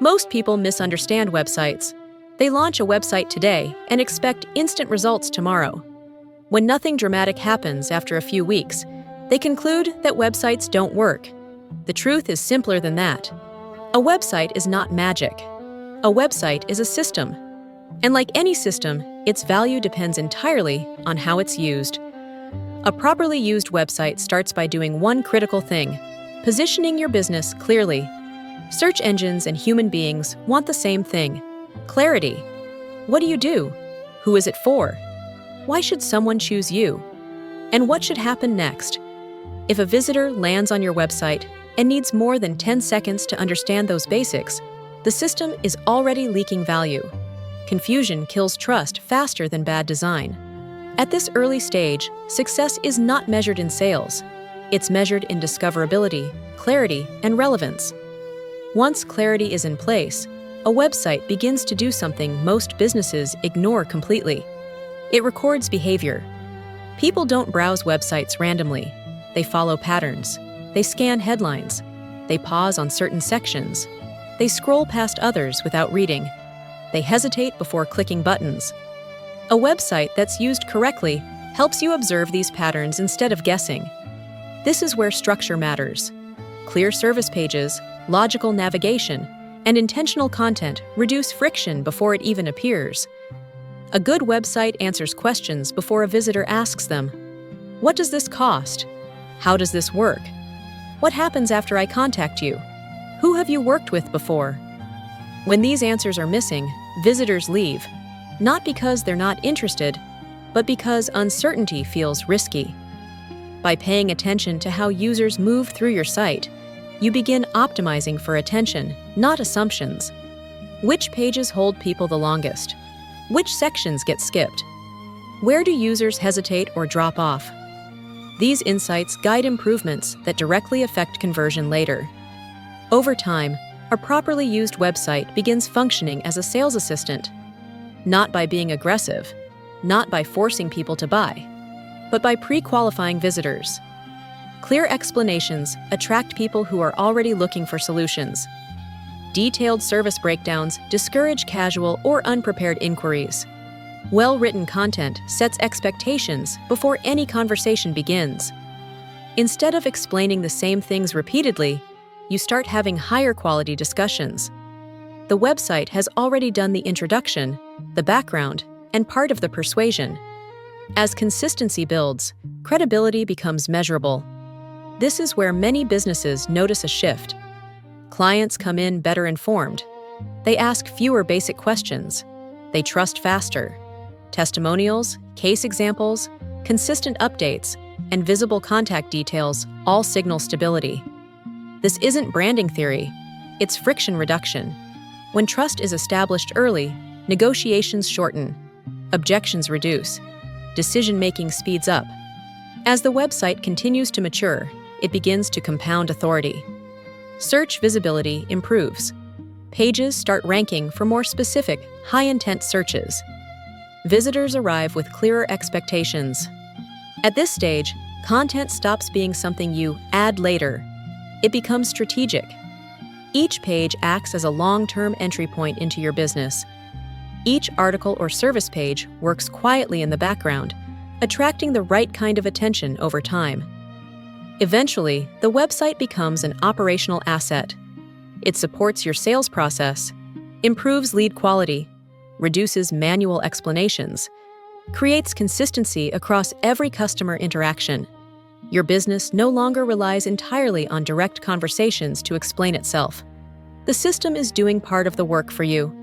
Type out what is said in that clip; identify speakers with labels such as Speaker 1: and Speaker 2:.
Speaker 1: Most people misunderstand websites. They launch a website today and expect instant results tomorrow. When nothing dramatic happens after a few weeks, they conclude that websites don't work. The truth is simpler than that. A website is not magic. A website is a system. And like any system, its value depends entirely on how it's used. A properly used website starts by doing one critical thing: positioning your business clearly. Search engines and human beings want the same thing: clarity. What do you do? Who is it for? Why should someone choose you? And what should happen next? If a visitor lands on your website and needs more than 10 seconds to understand those basics, the system is already leaking value. Confusion kills trust faster than bad design. At this early stage, success is not measured in sales. It's measured in discoverability, clarity, and relevance. Once clarity is in place, a website begins to do something most businesses ignore completely. It records behavior. People don't browse websites randomly. They follow patterns. They scan headlines. They pause on certain sections. They scroll past others without reading. They hesitate before clicking buttons. A website that's used correctly helps you observe these patterns instead of guessing. This is where structure matters. Clear service pages, logical navigation, and intentional content reduce friction before it even appears. A good website answers questions before a visitor asks them. What does this cost? How does this work? What happens after I contact you? Who have you worked with before? When these answers are missing, visitors leave, not because they're not interested, but because uncertainty feels risky. By paying attention to how users move through your site, you begin optimizing for attention, not assumptions. Which pages hold people the longest? Which sections get skipped? Where do users hesitate or drop off? These insights guide improvements that directly affect conversion later. Over time, a properly used website begins functioning as a sales assistant, not by being aggressive, not by forcing people to buy, but by pre-qualifying visitors. Clear explanations attract people who are already looking for solutions. Detailed service breakdowns discourage casual or unprepared inquiries. Well-written content sets expectations before any conversation begins. Instead of explaining the same things repeatedly, you start having higher quality discussions. The website has already done the introduction, the background, and part of the persuasion. As consistency builds, credibility becomes measurable. This is where many businesses notice a shift. Clients come in better informed. They ask fewer basic questions. They trust faster. Testimonials, case examples, consistent updates, and visible contact details all signal stability. This isn't branding theory, it's friction reduction. When trust is established early, negotiations shorten, objections reduce, decision-making speeds up. As the website continues to mature, it begins to compound authority. Search visibility improves. Pages start ranking for more specific, high-intent searches. Visitors arrive with clearer expectations. At this stage, content stops being something you add later. It becomes strategic. Each page acts as a long-term entry point into your business. Each article or service page works quietly in the background, attracting the right kind of attention over time. Eventually, the website becomes an operational asset. It supports your sales process, improves lead quality, reduces manual explanations, creates consistency across every customer interaction. Your business no longer relies entirely on direct conversations to explain itself. The system is doing part of the work for you.